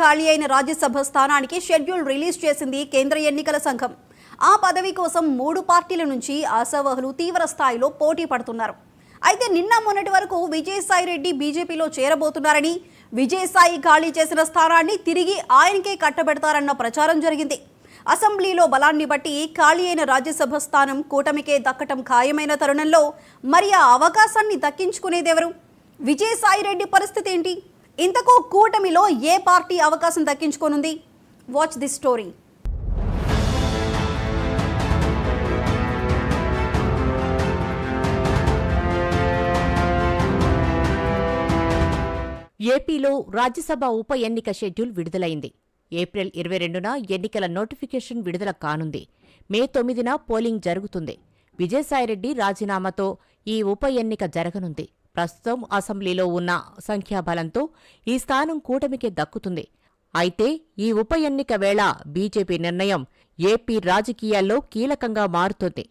ఖాళీ అయిన రాజ్యసభ స్థానానికి షెడ్యూల్ రిలీజ్ చేసింది కేంద్ర ఎన్నికల సంఘం. ఆ పదవి కోసం 3 పార్టీల నుంచి ఆశావహులు తీవ్ర స్థాయిలో పోటీ పడుతున్నారు. అయితే నిన్న మొన్నటి వరకు విజయసాయిరెడ్డి బీజేపీలో చేరబోతున్నారని, విజయసాయి ఖాళీ చేసిన స్థానాన్ని తిరిగి ఆయనకే కట్టబెడతారన్న ప్రచారం జరిగింది. అసెంబ్లీలో బలాన్ని బట్టి ఖాళీ అయిన రాజ్యసభ స్థానం కూటమికే దక్కటం ఖాయమైన తరుణంలో మరి ఆ అవకాశాన్ని దక్కించుకునేదెవరు? విజయసాయిరెడ్డి పరిస్థితి ఏంటి? ఇంతకు కూటమిలో ఏ పార్టీ అవకాశం దక్కించుకోనుంది? Watch this story. ఏపీలో రాజ్యసభ ఉప ఎన్నిక షెడ్యూల్ విడుదలైంది. ఏప్రిల్ 22న ఎన్నికల నోటిఫికేషన్ విడుదల కానుంది. మే 9న పోలింగ్ జరుగుతుంది. విజయసాయిరెడ్డి రాజీనామాతో ఈ ఉప ఎన్నిక జరగనుంది. ప్రస్తుతం అసెంబ్లీలో ఉన్న సంఖ్యాబలంతో ఈ స్థానం కూటమికే దక్కుతుంది. అయితే ఈ ఉప ఎన్నిక వేళ బీజేపీ నిర్ణయం ఏపీ రాజకీయాల్లో కీలకంగా మారుతోంది.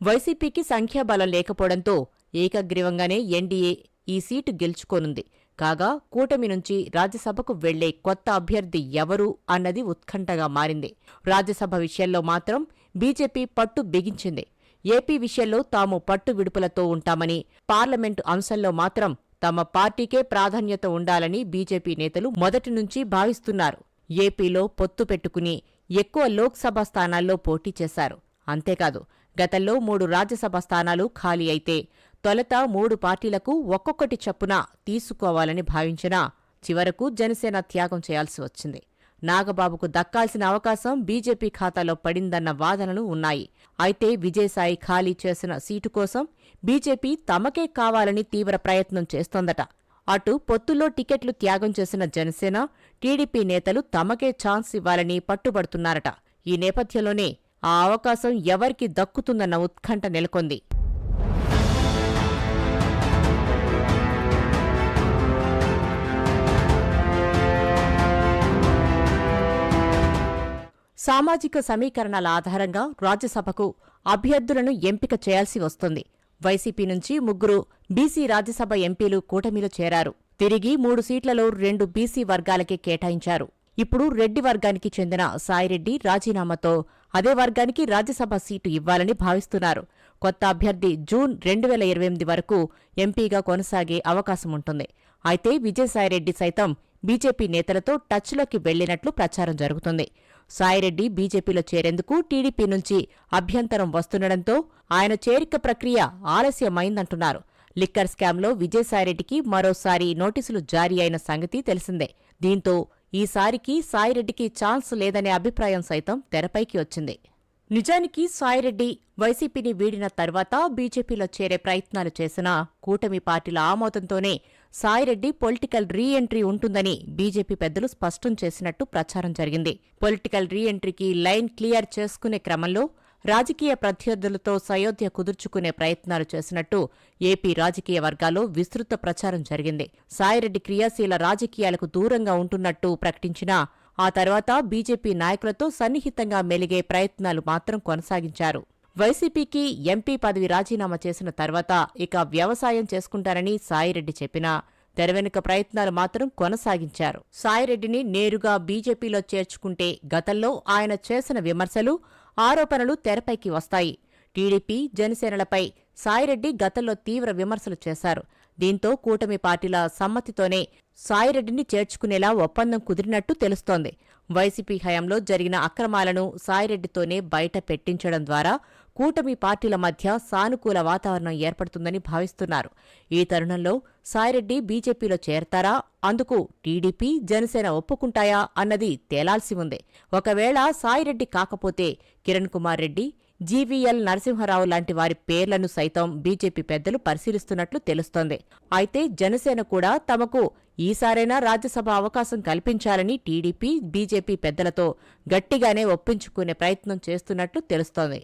వైసీపీకి సంఖ్యాబలం లేకపోవడంతో ఏకగ్రీవంగానే ఎన్డీఏ ఈ సీటు గెలుచుకోనుంది. కాగా కూటమి నుంచి రాజ్యసభకు వెళ్లే కొత్త అభ్యర్థి ఎవరు అన్నది ఉత్కంఠగా మారింది. రాజ్యసభ విషయంలో మాత్రం బీజేపీ పట్టు బిగించింది. ఏపీ విషయంలో తాము పట్టు విడుపులతో ఉంటామని, పార్లమెంటు అంశంలో మాత్రం తమ పార్టీకే ప్రాధాన్యత ఉండాలని బీజేపీ నేతలు మొదటి నుంచి భావిస్తున్నారు. ఏపీలో పొత్తు పెట్టుకుని ఎక్కువ లోక్సభ స్థానాల్లో పోటీ చేశారు. అంతేకాదు, గతంలో 3 రాజ్యసభ స్థానాలు ఖాళీ అయితే తొలుత 3 పార్టీలకు ఒక్కొక్కటి చొప్పున తీసుకోవాలని భావించినా చివరకు జనసేన త్యాగం చేయాల్సి వచ్చింది. నాగబాబుకు దక్కాల్సిన అవకాశం బీజేపీ ఖాతాలో పడిందన్న వాదనలు ఉన్నాయి. అయితే విజయసాయి ఖాళీ చేసిన సీటు కోసం బీజేపీ తమకే కావాలని తీవ్ర ప్రయత్నం చేస్తోందట. అటు పొత్తులో టికెట్లు త్యాగం చేసిన జనసేన, టీడీపీ నేతలు తమకే ఛాన్స్ ఇవ్వాలని పట్టుబడుతున్నారట. ఈ నేపథ్యంలోనే ఆ అవకాశం ఎవరికి దక్కుతుందన్న ఉత్కంఠ నెలకొంది. సామాజిక సమీకరణాల ఆధారంగా రాజ్యసభకు అభ్యర్థులను ఎంపిక చేయాల్సి వస్తుంది. వైసీపీ నుంచి 3 బీసీ రాజ్యసభ ఎంపీలు కూటమిలో చేరారు. తిరిగి 3 సీట్లలో 2 బీసీ వర్గాలకే కేటాయించారు. ఇప్పుడు రెడ్డి వర్గానికి చెందిన సాయిరెడ్డి రాజీనామాతో అదే వర్గానికి రాజ్యసభ సీటు ఇవ్వాలని భావిస్తున్నారు. కొత్త అభ్యర్థి జూన్ 2028 వరకు ఎంపీగా కొనసాగే అవకాశముంటుంది. అయితే విజయసాయిరెడ్డి సైతం బీజేపీ నేతలతో టచ్లోకి వెళ్లినట్లు ప్రచారం జరుగుతుంది. సాయిరెడ్డి బీజేపీలో చేరేందుకు టీడీపీ నుంచి అభ్యంతరం వస్తుండటంతో ఆయన చేరిక ప్రక్రియ ఆలస్యమైందంటున్నారు. లిక్కర్ స్కామ్లో విజయసాయిరెడ్డికి మరోసారి నోటీసులు జారీ అయిన సంగతి తెలిసిందే. దీంతో ఈసారికి సాయిరెడ్డికి ఛాన్స్ లేదనే అభిప్రాయం సైతం తెరపైకి వచ్చింది. నిజానికి సాయిరెడ్డి వైసీపీని వీడిన తర్వాత బీజేపీలో చేరే ప్రయత్నాలు చేసినా కూటమి పార్టీల ఆమోదంతోనే సాయిరెడ్డి పొలిటికల్ రీ ఎంట్రీ ఉంటుందని బీజేపీ పెద్దలు స్పష్టం చేసినట్టు ప్రచారం జరిగింది. పొలిటికల్ రీ ఎంట్రీకి లైన్ క్లియర్ చేసుకునే క్రమంలో రాజకీయ ప్రత్యర్థులతో సయోధ్య కుదుర్చుకునే ప్రయత్నాలు చేసినట్టు ఏపీ రాజకీయ వర్గాల్లో విస్తృత ప్రచారం జరిగింది. సాయిరెడ్డి క్రియాశీల రాజకీయాలకు దూరంగా ఉంటున్నట్టు ప్రకటించినా ఆ తర్వాత బీజేపీ నాయకులతో సన్నిహితంగా మెలిగే ప్రయత్నాలు మాత్రం కొనసాగించారు. వైసీపీకి ఎంపీ పదవి రాజీనామా చేసిన తర్వాత ఇక వ్యవసాయం చేసుకుంటారని సాయిరెడ్డి చెప్పినా తెరవెనుక ప్రయత్నాలు మాత్రం కొనసాగించారు. సాయిరెడ్డిని నేరుగా బీజేపీలో చేర్చుకుంటే గతంలో ఆయన చేసిన విమర్శలు, ఆరోపణలు తెరపైకి వస్తాయి. టీడీపీ, జనసేనలపై సాయిరెడ్డి గతంలో తీవ్ర విమర్శలు చేశారు. దీంతో కూటమి పార్టీల సమ్మతితోనే సాయిరెడ్డిని చేర్చుకునేలా ఒప్పందం కుదిరినట్టు తెలుస్తోంది. వైసీపీ హయాంలో జరిగిన అక్రమాలను సాయిరెడ్డితోనే బయట పెట్టించడం ద్వారా కూటమి పార్టీల మధ్య సానుకూల వాతావరణం ఏర్పడుతుందని భావిస్తున్నారు. ఈ తరుణంలో సాయిరెడ్డి బీజేపీలో చేరతారా? అందుకు టీడీపీ, జనసేన ఒప్పుకుంటాయా అన్నది తేలాల్సి ఉంది. ఒకవేళ సాయిరెడ్డి కాకపోతే కిరణ్ కుమార్ రెడ్డి, జీవీఎల్ నరసింహారావు లాంటి వారి పేర్లను సైతం బీజేపీ పెద్దలు పరిశీలిస్తున్నట్లు తెలుస్తోంది. అయితే జనసేన కూడా తమకు ఈసారైనా రాజ్యసభ అవకాశం కల్పించాలని టీడీపీ, బీజేపీ పెద్దలతో గట్టిగానే ఒప్పించుకునే ప్రయత్నం చేస్తున్నట్లు తెలుస్తోంది.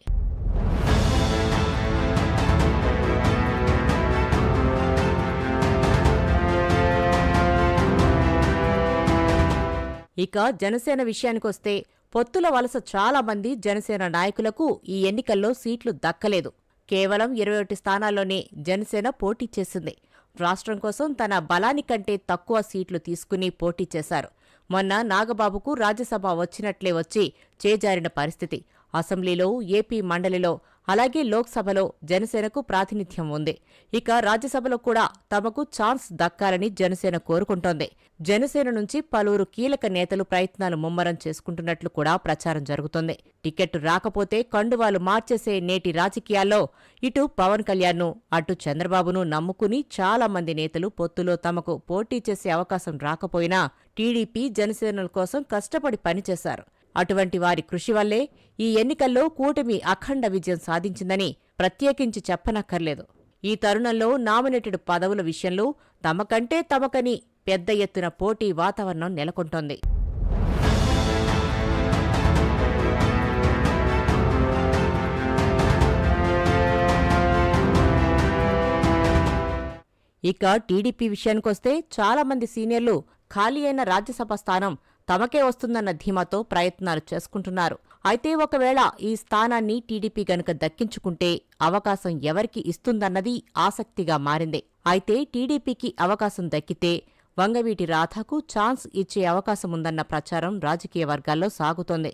ఇక జనసేన విషయానికొస్తే పొత్తుల వలస చాలా మంది జనసేన నాయకులకు ఈ ఎన్నికల్లో సీట్లు దక్కలేదు. కేవలం 21 స్థానాల్లోనే జనసేన పోటీ చేసింది. రాష్ట్రం కోసం తన బలానికంటే తక్కువ సీట్లు తీసుకుని పోటీ చేశారు. మొన్న నాగబాబుకు రాజ్యసభ వచ్చినట్లే వచ్చి చేజారిన పరిస్థితి. అసెంబ్లీలో, ఏపీ మండలిలో, అలాగే లోక్సభలో జనసేనకు ప్రాతినిధ్యం ఉంది. ఇక రాజ్యసభలో కూడా తమకు ఛాన్స్ దక్కాలని జనసేన కోరుకుంటోంది. జనసేన నుంచి పలువురు కీలక నేతలు ప్రయత్నాలు ముమ్మరం చేసుకుంటున్నట్లు కూడా ప్రచారం జరుగుతోంది. టికెట్ రాకపోతే కండువాలు మార్చేసే నేటి రాజకీయాల్లో ఇటు పవన్ కళ్యాణ్ను, అటు చంద్రబాబును నమ్ముకుని చాలా మంది నేతలు పొత్తులో తమకు పోటీ చేసే అవకాశం రాకపోయినా టీడీపీ, జనసేనల కోసం కష్టపడి పనిచేశారు. అటువంటి వారి కృషి వల్లే ఈ ఎన్నికల్లో కూటమి అఖండ విజయం సాధించిందని ప్రత్యేకించి చెప్పనక్కర్లేదు. ఈ తరుణంలో నామినేటెడ్ పదవుల విషయంలో తమకని పెద్ద ఎత్తున పోటీ వాతావరణం నెలకొంటోంది. ఇక టీడీపీ విషయానికొస్తే చాలా మంది సీనియర్లు ఖాళీ అయిన రాజ్యసభ స్థానం తమకే వస్తుందన్న ధీమాతో ప్రయత్నాలు చేసుకుంటున్నారు. అయితే ఒకవేళ ఈ స్థానాన్ని టీడీపీ గనుక దక్కించుకుంటే అవకాశం ఎవరికి ఇస్తుందన్నది ఆసక్తిగా మారింది. అయితే టీడీపీకి అవకాశం దక్కితే వంగవీటి రాధకు ఛాన్స్ ఇచ్చే అవకాశముందన్న ప్రచారం రాజకీయ వర్గాల్లో సాగుతోంది.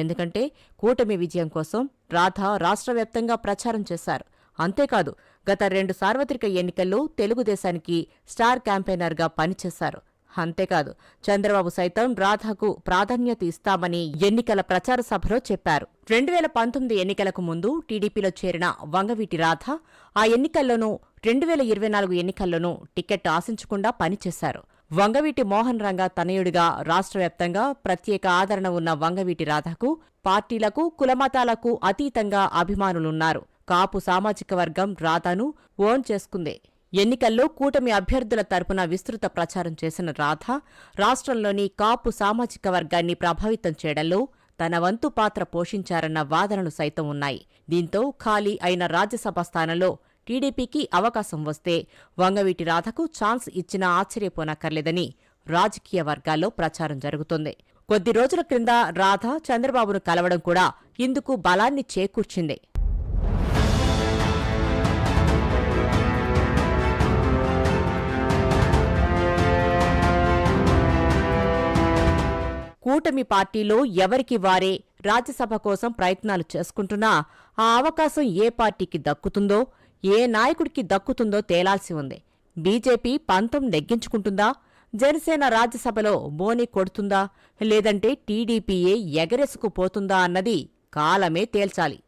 ఎందుకంటే కూటమి విజయం కోసం రాధ రాష్ట్ర వ్యాప్తంగా ప్రచారం చేశారు. అంతేకాదు, గత 2 సార్వత్రిక ఎన్నికల్లో తెలుగుదేశానికి స్టార్ క్యాంపెయినర్గా పనిచేశారు. అంతేకాదు, చంద్రబాబు సైతం రాధకు ప్రాధాన్యత ఇస్తామని ఎన్నికల ప్రచార సభలో చెప్పారు. 2019 ఎన్నికలకు ముందు టీడీపీలో చేరిన వంగవీటి రాధ ఆ ఎన్నికల్లోనూ 2024 ఎన్నికల్లోనూ టికెట్ ఆశించకుండా పనిచేశారు. వంగవీటి మోహన్ రంగా తనయుడిగా రాష్ట్ర వ్యాప్తంగా ప్రత్యేక ఆదరణ ఉన్న వంగవీటి రాధకు పార్టీలకు, కులమతాలకు అతీతంగా అభిమానులున్నారు. కాపు సామాజిక వర్గం రాధను ఓన్ చేసుకుంది. ఎన్నికల్లో కూటమి అభ్యర్థుల తరపున విస్తృత ప్రచారం చేసిన రాధ రాష్ట్రంలోని కాపు సామాజిక వర్గాన్ని ప్రభావితం చేయడంలో తన వంతు పాత్ర పోషించారన్న వాదనలు సైతం ఉన్నాయి. దీంతో ఖాళీ అయిన రాజ్యసభ స్థానంలో టీడీపీకి అవకాశం వస్తే వంగవీటి రాధకు ఛాన్స్ ఇచ్చినా ఆశ్చర్యపోనక్కర్లేదని రాజకీయ వర్గాల్లో ప్రచారం జరుగుతోంది. కొద్ది రోజుల క్రింద రాధ చంద్రబాబును కలవడం కూడా ఇందుకు బలాన్ని చేకూర్చింది. కూటమి పార్టీలో ఎవరికి వారే రాజ్యసభ కోసం ప్రయత్నాలు చేసుకుంటున్నా ఆ అవకాశం ఏ పార్టీకి దక్కుతుందో, ఏ నాయకుడికి దక్కుతుందో తేలాల్సి ఉంది. బీజేపీ పంతం నెగ్గించుకుంటుందా, జనసేన రాజ్యసభలో బోని కొడుతుందా, లేదంటే టీడీపీయే ఎగరేసుకుపోతుందా అన్నది కాలమే తేల్చాలి.